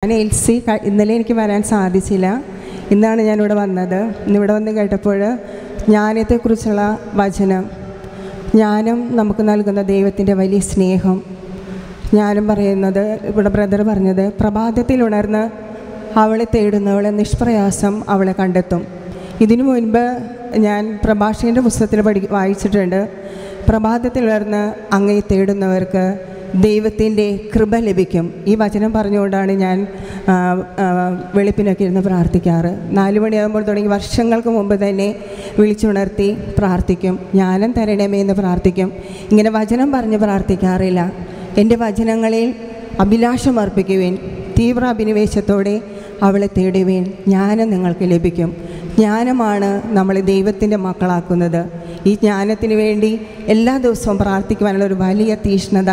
ഞാൻ എൽസി ഇന്നലെ എനിക്ക് വരാൻ സാധിച്ചില്ല. ഇന്നാണ് ഞാനിവിടെ വന്നത്. ഇന്നിവിടെ വന്ന് കേട്ടപ്പോൾ ജ്ഞാനത്തെക്കുറിച്ചുള്ള വചനം, ജ്ഞാനം നമുക്ക് നൽകുന്ന ദൈവത്തിൻ്റെ വലിയ സ്നേഹം, ജ്ഞാനം പറയുന്നത് ഇവിടെ ബ്രദർ പറഞ്ഞത്, പ്രഭാതത്തിൽ ഉണർന്ന് അവളെ തേടുന്നവളെ നിഷ്പ്രയാസം അവളെ കണ്ടെത്തും. ഇതിനു മുൻപ് ഞാൻ പ്രഭാഷകൻ്റെ പുസ്തകത്തിൽ വായിച്ചിട്ടുണ്ട്, പ്രഭാതത്തിൽ ഉണർന്ന് അങ്ങയെ തേടുന്നവർക്ക് ദൈവത്തിൻ്റെ കൃപ ലഭിക്കും. ഈ വചനം പറഞ്ഞുകൊണ്ടാണ് ഞാൻ വെളുപ്പിനൊക്കെ ഇരുന്ന് പ്രാർത്ഥിക്കാറ്. 4 മണിയാകുമ്പോൾ തുടങ്ങി വർഷങ്ങൾക്ക് മുമ്പ് തന്നെ വിളിച്ചുണർത്തി പ്രാർത്ഥിക്കും, ജ്ഞാനം തരണമേ എന്ന് പ്രാർത്ഥിക്കും. ഇങ്ങനെ വചനം പറഞ്ഞ് പ്രാർത്ഥിക്കാറില്ല. എൻ്റെ വചനങ്ങളിൽ അഭിലാഷം അർപ്പിക്കുവേൻ, തീവ്ര അഭിനിവേശത്തോടെ അവളെ തേടുവേൻ, ജ്ഞാനം നിങ്ങൾക്ക് ലഭിക്കും. ജ്ഞാനമാണ് നമ്മളെ ദൈവത്തിൻ്റെ മക്കളാക്കുന്നത്. ഈ ജ്ഞാനത്തിന് വേണ്ടി എല്ലാ ദിവസവും പ്രാർത്ഥിക്കുവാനുള്ള ഒരു വലിയ തീഷ്ണത,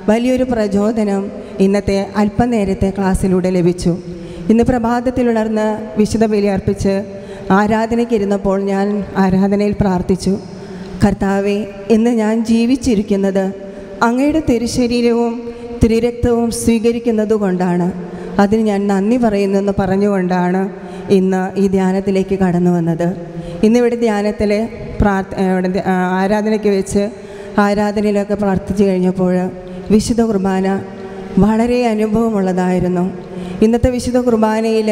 വലിയൊരു പ്രചോദനം ഇന്നത്തെ അല്പനേരത്തെ ക്ലാസ്സിലൂടെ ലഭിച്ചു. ഇന്ന് പ്രഭാതത്തിൽ ഉണർന്ന് വിശുദ്ധ ബലി അർപ്പിച്ച് ആരാധനയ്ക്ക് ഇരുന്നപ്പോൾ ഞാൻ ആരാധനയിൽ പ്രാർത്ഥിച്ചു, കർത്താവേ, ഇന്ന് ഞാൻ ജീവിച്ചിരിക്കുന്നത് അങ്ങയുടെ തിരുശരീരവും തിരുരക്തവും സ്വീകരിക്കുന്നത് കൊണ്ടാണ്. അതിന് ഞാൻ നന്ദി പറയുന്നെന്ന് പറഞ്ഞുകൊണ്ടാണ് ഇന്ന് ഈ ധ്യാനത്തിലേക്ക് കടന്നു വന്നത്. ഇന്നിവിടെ ധ്യാനത്തിൽ ആരാധനയ്ക്ക് വെച്ച് ആരാധനയിലൊക്കെ പ്രാർത്ഥിച്ചു കഴിഞ്ഞപ്പോൾ വിശുദ്ധ കുർബാന വളരെ അനുഭവമുള്ളതായിരുന്നു. ഇന്നത്തെ വിശുദ്ധ കുർബാനയിൽ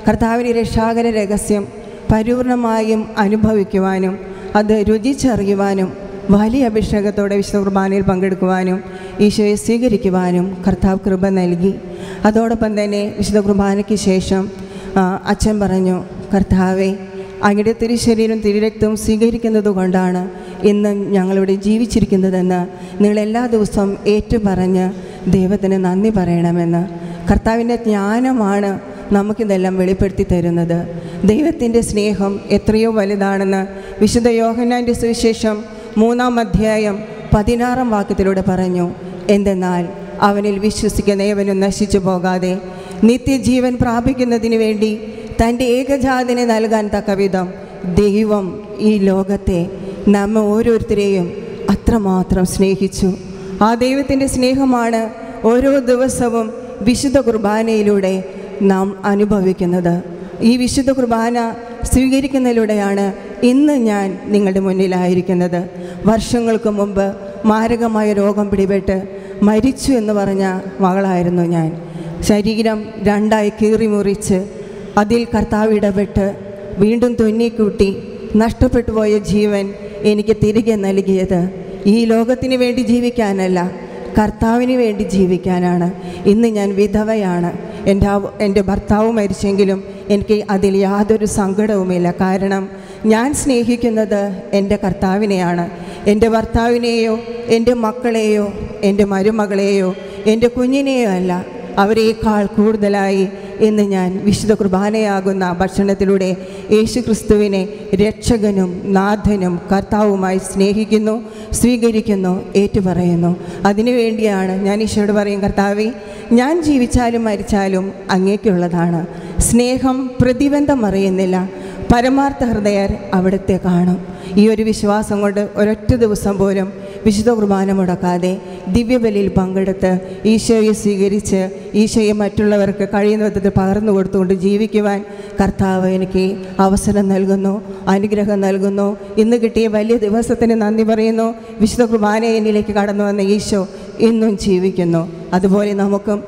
കർത്താവിൻ്റെ രക്ഷാകര രഹസ്യം പരിപൂർണമായും അനുഭവിക്കുവാനും അത് രുചിച്ചറിയുവാനും വലിയ അഭിഷേകത്തോടെ വിശുദ്ധ കുർബാനയിൽ പങ്കെടുക്കുവാനും ഈശോയെ സ്വീകരിക്കുവാനും കർത്താവ് കൃപ നൽകി. അതോടൊപ്പം തന്നെ വിശുദ്ധ കുർബാനയ്ക്ക് ശേഷം അച്ഛൻ പറഞ്ഞു, കർത്താവേ, അങ്ങയുടെ തിരുശരീരം തിരുരക്തവും സ്വീകരിക്കുന്നത് കൊണ്ടാണ് ഇന്ന് ഞങ്ങളിവിടെ ജീവിച്ചിരിക്കുന്നതെന്ന് നിങ്ങളെല്ലാ ദിവസവും ഏറ്റുപറഞ്ഞ് ദൈവത്തിന് നന്ദി പറയണമെന്ന്. കർത്താവിൻ്റെ ജ്ഞാനമാണ് നമുക്കിതെല്ലാം വെളിപ്പെടുത്തി തരുന്നത്. ദൈവത്തിൻ്റെ സ്നേഹം എത്രയോ വലുതാണെന്ന് വിശുദ്ധ യോഹന്നാൻ്റെ സുവിശേഷം 3-ാം അധ്യായം 16-ാം വാക്യത്തിലൂടെ പറഞ്ഞു. എന്തെന്നാൽ അവനിൽ വിശ്വസിക്കുന്ന ഏവനും നശിച്ചു പോകാതെ നിത്യജീവൻ പ്രാപിക്കുന്നതിന് വേണ്ടി തൻ്റെ ഏകജാതനെ നൽകാൻ തക്കവിധം ദൈവം ഈ ലോകത്തെ നമ്മെ ഓരോരുത്തരെയും അത്രമാത്രം സ്നേഹിച്ചു. ആ ദൈവത്തിൻ്റെ സ്നേഹമാണ് ഓരോ ദിവസവും വിശുദ്ധ കുർബാനയിലൂടെ നാം അനുഭവിക്കുന്നത്. ഈ വിശുദ്ധ കുർബാന സ്വീകരിക്കുന്നതിലൂടെയാണ് ഇന്ന് ഞാൻ നിങ്ങളുടെ മുന്നിലായിരിക്കുന്നത്. വർഷങ്ങൾക്ക് മുമ്പ് മാരകമായ രോഗം പിടിപെട്ട് മരിച്ചു എന്ന് പറഞ്ഞ മകളായിരുന്നു ഞാൻ. ശരീരം 2ആയി കീറി മുറിച്ച് അതിൽ കർത്താവ് ഇടപെട്ട് വീണ്ടും തുന്നിക്കൂട്ടി നഷ്ടപ്പെട്ടു പോയ ജീവൻ എനിക്ക് തിരികെ നൽകിയത് ഈ ലോകത്തിന് വേണ്ടി ജീവിക്കാനല്ല, കർത്താവിന് വേണ്ടി ജീവിക്കാനാണ്. ഇന്ന് ഞാൻ വിധവയാണ്. എൻ്റെ ഭർത്താവ് മരിച്ചെങ്കിലും എനിക്ക് അതിൽ യാതൊരു സങ്കടവുമില്ല. കാരണം ഞാൻ സ്നേഹിക്കുന്നത് എൻ്റെ കർത്താവിനെയാണ്. എൻ്റെ ഭർത്താവിനെയോ എൻ്റെ മക്കളെയോ എൻ്റെ മരുമകളെയോ എൻ്റെ കുഞ്ഞിനെയോ അല്ല, അവരേക്കാൾ കൂടുതലായി ഇന്ന് ഞാൻ വിശുദ്ധ കുർബാനയാകുന്ന ഭക്ഷണത്തിലൂടെ യേശു ക്രിസ്തുവിനെ രക്ഷകനും നാഥനും കർത്താവുമായി സ്നേഹിക്കുന്നു, സ്വീകരിക്കുന്നു, ഏറ്റുപറയുന്നു. അതിനുവേണ്ടിയാണ് ഞാൻ ഈശോയോട് പറയും, കർത്താവേ, ഞാൻ ജീവിച്ചാലും മരിച്ചാലും അങ്ങേക്കുള്ളതാണ്. സ്നേഹം പ്രതിബന്ധം അറിയുന്നില്ല, പരമാർത്ഥ ഹൃദയർ അവിടുത്തെ കാണും. ഈ ഒരു വിശ്വാസം കൊണ്ട് ഒരൊറ്റ ദിവസം പോലും വിശുദ്ധ കുർബാന മുടക്കാതെ ദിവ്യബലിയിൽ പങ്കെടുത്ത് ഈശോയെ സ്വീകരിച്ച് ഈശോയെ മറ്റുള്ളവർക്ക് കഴിയുന്ന വിധത്തിൽ പകർന്നു കൊടുത്തുകൊണ്ട് ജീവിക്കുവാൻ കർത്താവ് എനിക്ക് അവസരം നൽകുന്നു, അനുഗ്രഹം നൽകുന്നു. ഇന്ന് കിട്ടിയ വലിയ ദിവസത്തിന് നന്ദി പറയുന്നു. വിശുദ്ധ കുർബാന എന്നിലേക്ക് കടന്നു വന്ന ഈശോ ഇന്നും ജീവിക്കുന്നു. അതുപോലെ നമുക്കും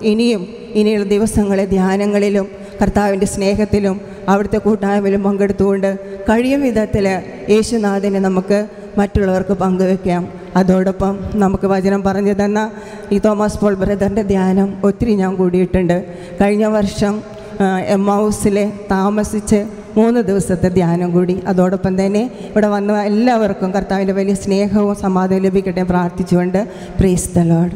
ഇനിയുള്ള ദിവസങ്ങളെ ധ്യാനങ്ങളിലും കർത്താവിൻ്റെ സ്നേഹത്തിലും അവിടുത്തെ കൂട്ടായ്മയിലും പങ്കെടുത്തുകൊണ്ട് കഴിയും വിധത്തിൽ യേശുനാഥനെ നമുക്ക് മറ്റുള്ളവർക്ക് പങ്കുവെക്കാം. അതോടൊപ്പം നമുക്ക് വചനം പറഞ്ഞു തന്ന ഈ തോമസ് പോൾ ബ്രദറിൻ്റെ ധ്യാനം ഒത്തിരി ഞാൻ കൂടിയിട്ടുണ്ട്. കഴിഞ്ഞ വർഷം എമ്മൗസിൽ താമസിച്ച് 3 ദിവസത്തെ ധ്യാനം കൂടി. അതോടൊപ്പം തന്നെ ഇവിടെ വന്ന എല്ലാവർക്കും കർത്താവിൻ്റെ വലിയ സ്നേഹവും സമാധാനവും ലഭിക്കട്ടെ പ്രാർത്ഥിച്ചുകൊണ്ട് പ്രൈസ് ദി ലോർഡ്.